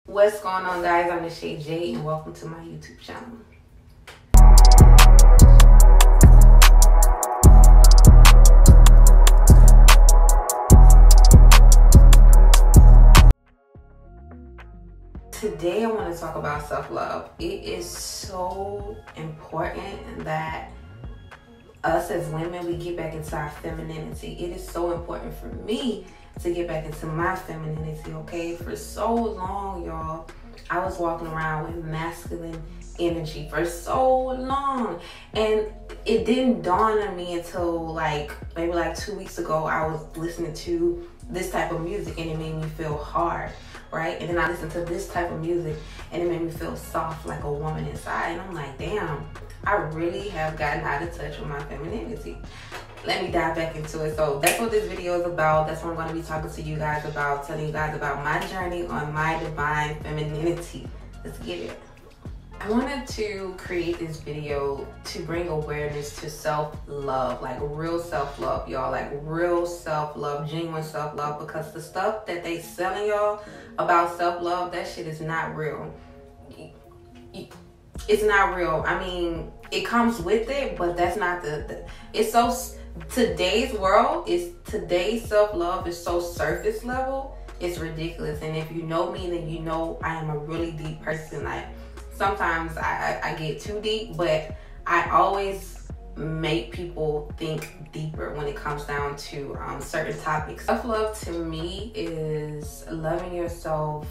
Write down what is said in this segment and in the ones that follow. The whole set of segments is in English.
What's going on, guys? I'm Michelle J, and welcome to my YouTube channel. Today I want to talk about self-love. It is so important that us as women, we get back into our femininity. It is so important for me to get back into my femininity, okay? For so long, y'all, I was walking around with masculine energy for so long. And it didn't dawn on me until maybe 2 weeks ago. I was listening to this type of music and it made me feel hard, right? And then I listened to this type of music and it made me feel soft like a woman inside. And I'm like, damn, I really have gotten out of touch with my femininity. Let me dive back into it. So that's what this video is about. That's what I'm going to be talking to you guys about, telling you guys about my journey on my divine femininity. Let's get it. I wanted to create this video to bring awareness to self-love, like real self-love, y'all, like real self-love, genuine self-love, because the stuff that they selling y'all about self-love, that shit is not real. It's not real. I mean, it comes with it, but that's not it's so, today's world is, today's self-love is so surface level, it's ridiculous. And if you know me, then you know I am a really deep person. Like, sometimes I get too deep, but I always make people think deeper when it comes down to certain topics. Self-love to me is loving yourself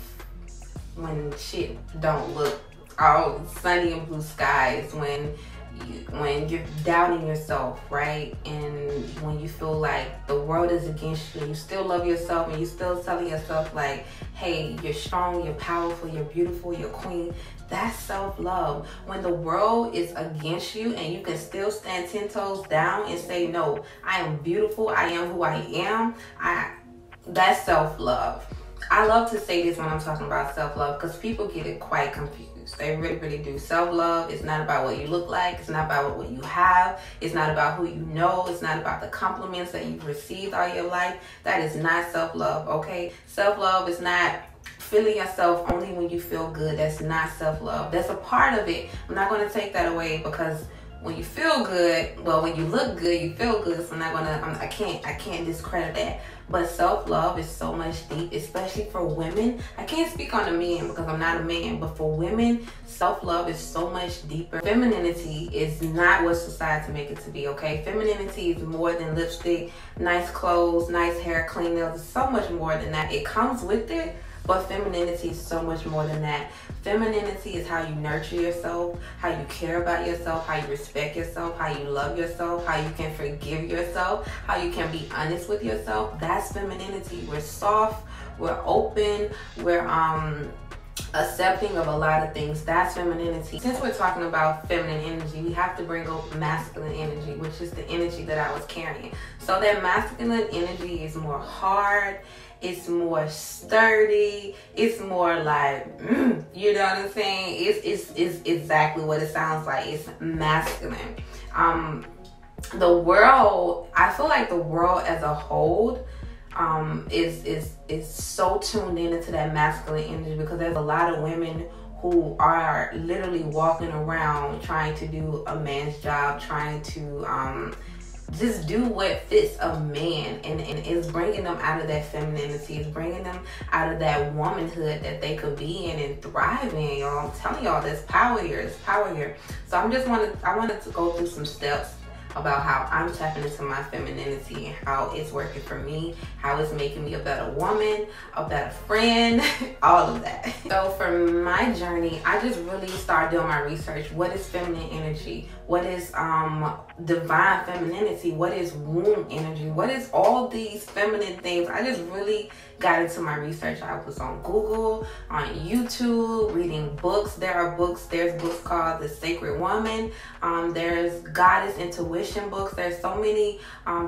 when shit don't look all sunny and blue skies, when you're doubting yourself, right? And when you feel like the world is against you, you still love yourself and you still telling yourself like, hey, you're strong, you're powerful, you're beautiful, you're queen. That's self-love. When the world is against you and you can still stand 10 toes down and say, no, I am beautiful, I am who I am, that's self-love. I love to say this when I'm talking about self-love because people get it quite confused. They really, really do. Self-love is not about what you look like. It's not about what you have. It's not about who you know. It's not about the compliments that you've received all your life. That is not self-love, okay? Self-love is not feeling yourself only when you feel good. That's not self-love. That's a part of it. I'm not going to take that away because when you feel good, well, when you look good, you feel good. So I'm not gonna, I can't discredit that. But self-love is so much deep, especially for women. I can't speak on a man because I'm not a man, but for women, self-love is so much deeper. Femininity is not what society make it to be, okay? Femininity is more than lipstick, nice clothes, nice hair, clean nails. It's so much more than that. It comes with it, but femininity is so much more than that. Femininity is how you nurture yourself, how you care about yourself, how you respect yourself, how you love yourself, how you can forgive yourself, how you can be honest with yourself. That's femininity. We're soft, we're open, we're accepting of a lot of things. That's femininity. Since we're talking about feminine energy, we have to bring up masculine energy, which is the energy that I was carrying. So that masculine energy is more hard, it's more sturdy, it's more like, you know what I'm saying? It's exactly what it sounds like. It's masculine. The world, I feel like the world as a whole is so tuned into that masculine energy because there's a lot of women who are literally walking around trying to do a man's job, trying to just do what fits a man, and it's bringing them out of that femininity. It's bringing them out of that womanhood that they could be in and thrive in, y'all. I'm telling y'all, there's power here. There's power here. So I wanted to go through some steps about how I'm tapping into my femininity and how it's working for me, how it's making me a better woman, a better friend, all of that. So for my journey, I just really started doing my research. What is feminine energy? What is divine femininity? What is womb energy? What is all these feminine things? I just really got into my research. I was on Google, on YouTube, reading books. There's books called The Sacred Woman. There's Goddess Intuition books. There's so many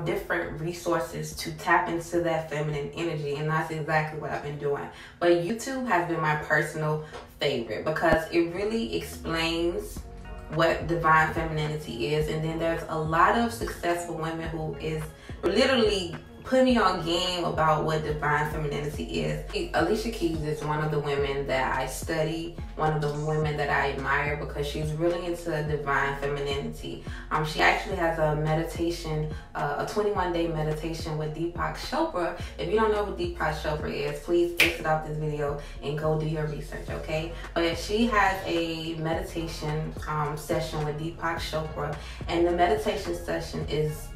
different resources to tap into that feminine energy, and that's exactly what I've been doing. But YouTube has been my personal favorite because it really explains what divine femininity is, and then there's a lot of successful women who is literally put me on game about what divine femininity is. Alicia Keys is one of the women that I study, one of the women that I admire because she's really into divine femininity. She actually has a meditation, a 21-day meditation with Deepak Chopra. If you don't know who Deepak Chopra is, please exit off this video and go do your research, okay? But she has a meditation session with Deepak Chopra, and the meditation session is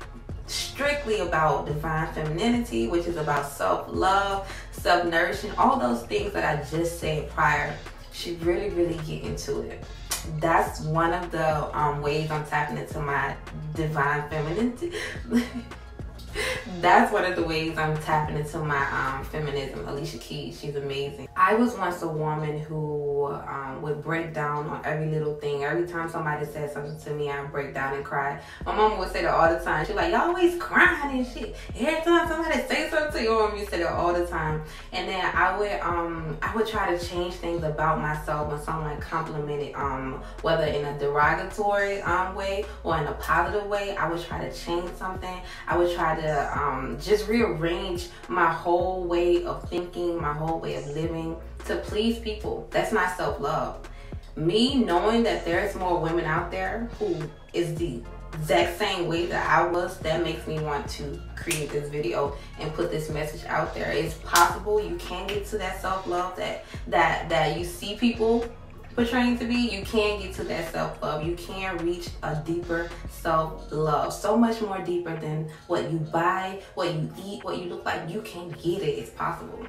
strictly about divine femininity, which is about self-love, self-nourishing, all those things that I just said prior. She really get into it. That's one of the ways I'm tapping into my divine femininity. That's one of the ways I'm tapping into my feminism. Alicia Keys, she's amazing. I was once a woman who would break down on every little thing. Every time somebody said something to me, I'd break down and cry. My mama would say that all the time. She's like, "Y'all always crying and shit." Every time somebody say something to your mom, you say that all the time. And then I would try to change things about myself when someone complimented, whether in a derogatory way or in a positive way. I would try to change something. I would try to just rearrange my whole way of thinking, my whole way of living to please people. That's not self-love. Me knowing that there's more women out there who is the exact same way that I was, that makes me want to create this video and put this message out there. It's possible. You can get to that self-love that you see people portraying to be. You can get to that self-love. You can reach a deeper self-love, so much more deeper than what you buy, what you eat, what you look like. You can get it. It's possible.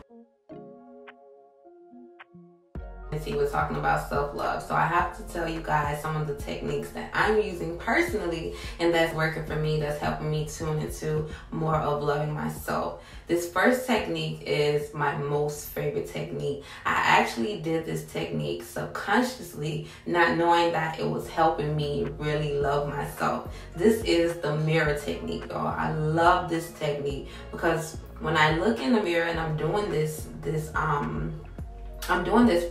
We're talking about self-love, so I have to tell you guys some of the techniques that I'm using personally and that's working for me, that's helping me tune into more of loving myself. This first technique is my most favorite technique. I actually did this technique subconsciously, not knowing that it was helping me really love myself. This is the mirror technique, y'all. I love this technique because when I look in the mirror and I'm doing this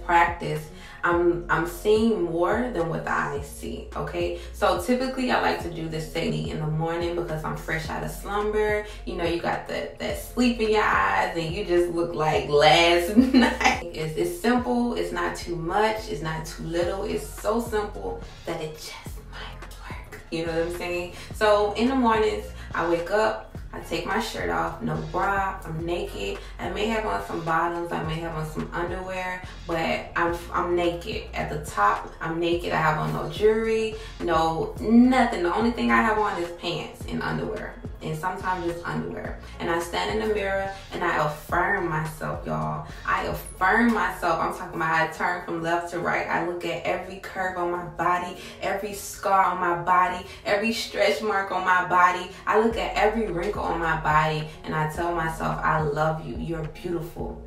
practice, I'm seeing more than what the eyes see, okay? So typically I like to do this technique in the morning because I'm fresh out of slumber. You know, you got that sleep in your eyes and you just look like last night. It's simple, it's not too much, it's not too little. It's so simple that it just might work. You know what I'm saying? So in the mornings, I wake up, I take my shirt off, no bra, I'm naked. I may have on some bottoms, I may have on some underwear, but I'm naked. At the top, I'm naked. I have on no jewelry, nothing. The only thing I have on is pants and underwear, and sometimes just underwear. And I stand in the mirror and I affirm myself, y'all. I affirm myself. I'm talking about I turn from left to right. I look at every curve on my body, every scar on my body, every stretch mark on my body. I look at every wrinkle on my body and I tell myself, I love you, you're beautiful.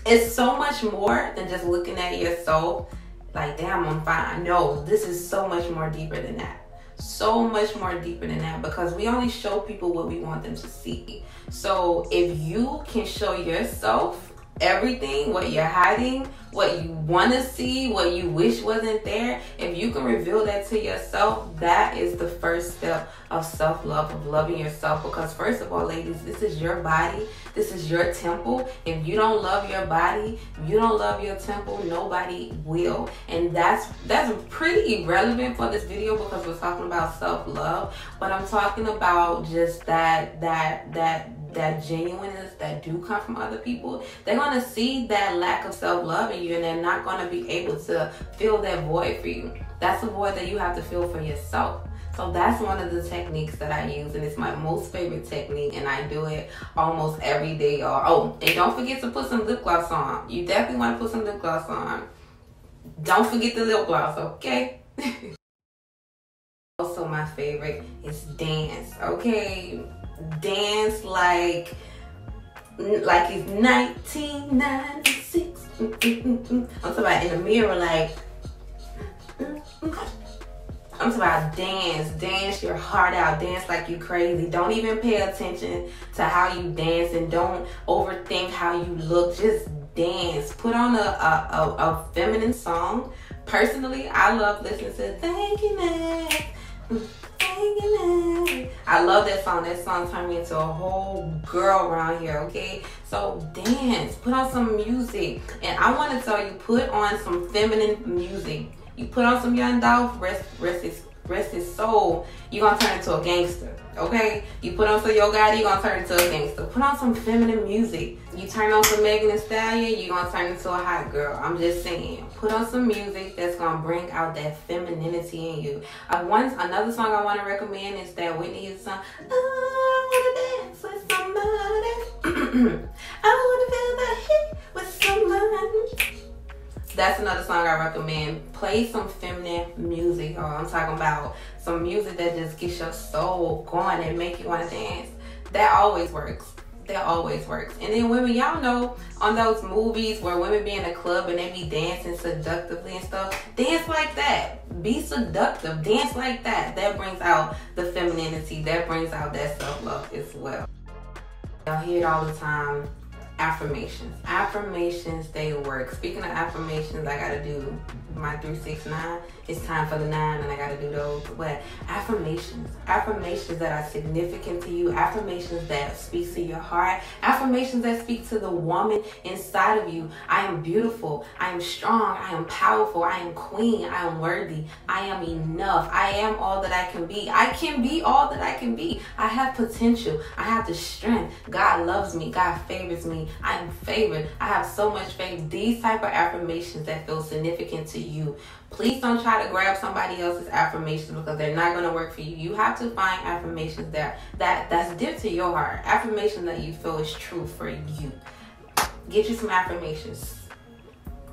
It's so much more than just looking at yourself like, damn, I'm fine. No, this is so much more deeper than that. So much more deeper than that, because we only show people what we want them to see. So if you can show yourself everything, what you're hiding, what you want to see, what you wish wasn't there, if you can reveal that to yourself, that is the first step of self-love, of loving yourself. Because first of all, ladies, this is your body, this is your temple. If you don't love your body, if you don't love your temple, nobody will. And that's pretty irrelevant for this video because we're talking about self-love, but I'm talking about just that genuineness that do come from other people. They're going to see that lack of self-love in you and they're not going to be able to fill that void for you. That's a void that you have to fill for yourself. So that's one of the techniques that I use, and it's my most favorite technique, and I do it almost every day, y'all. Oh, and don't forget to put some lip gloss on. You definitely want to put some lip gloss on. Don't forget the lip gloss, okay? Also, my favorite is dance, okay? Dance like it's 1996. I'm talking about in the mirror, like I'm talking about dance your heart out, dance like you crazy. Don't even pay attention to how you dance and don't overthink how you look. Just dance. Put on a feminine song. Personally, I love listening to Thank You Next. making it. I love that song. That song turned me into a whole girl around here, okay? So dance, put on some music. And I want to tell you, put on some feminine music. You put on some Young Dolph, rest his soul, you're gonna turn into a gangster, okay? You put on some Yo Gotti, you're gonna turn into a gangster. Put on some feminine music. You turn on some Megan Thee Stallion, you're gonna turn into a hot girl. I'm just saying. Put on some music that's gonna bring out that femininity in you. Another song I want to recommend is that Whitney Houston song, I wanna dance with somebody. I wanna feel the heat with somebody. That's another song I recommend. Play some feminine music, y'all. I'm talking about some music that just gets your soul going and make you want to dance. That always works. That always works. And then women, y'all know on those movies where women be in a club and they be dancing seductively and stuff, dance like that. Be seductive. Dance like that. That brings out the femininity. That brings out that self-love as well. Y'all hear it all the time. Affirmations. Affirmations, they work. Speaking of affirmations, I gotta do my 3, 6, 9. It's time for the 9 and I gotta do those. But affirmations. Affirmations that are significant to you. Affirmations that speak to your heart. Affirmations that speak to the woman inside of you. I am beautiful. I am strong. I am powerful. I am queen. I am worthy. I am enough. I am all that I can be. I can be all that I can be. I have potential. I have the strength. God loves me. God favors me. I am favored. I have so much faith. These type of affirmations that feel significant to you. Please don't try to grab somebody else's affirmations because they're not going to work for you. You have to find affirmations that's dear to your heart. Affirmations that you feel is true for you. Get you some affirmations.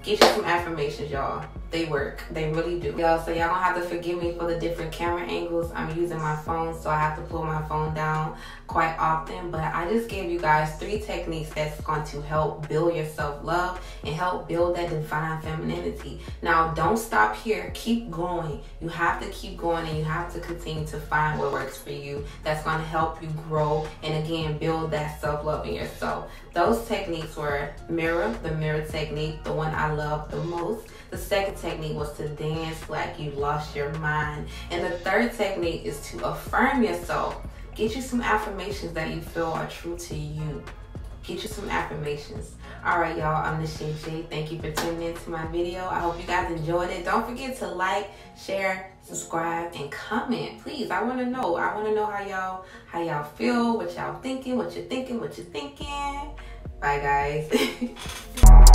Get you some affirmations, y'all. They work. They really do. Y'all, so y'all gonna have to forgive me for the different camera angles. I'm using my phone, so I have to pull my phone down quite often. But I just gave you guys 3 techniques that's going to help build your self-love and help build that divine femininity. Now, don't stop here. Keep going. You have to keep going and you have to continue to find what works for you. That's going to help you grow and, again, build that self-love in yourself. Those techniques were the mirror technique, the one I love the most. The second technique was to dance like you lost your mind. And the third technique is to affirm yourself. Get you some affirmations that you feel are true to you. Get you some affirmations. Alright, y'all, I'm Lessen. Thank you for tuning in to my video. I hope you guys enjoyed it. Don't forget to like, share, subscribe, and comment. Please, I want to know. I want to know how y'all feel, what y'all thinking, what you're thinking. Bye, guys.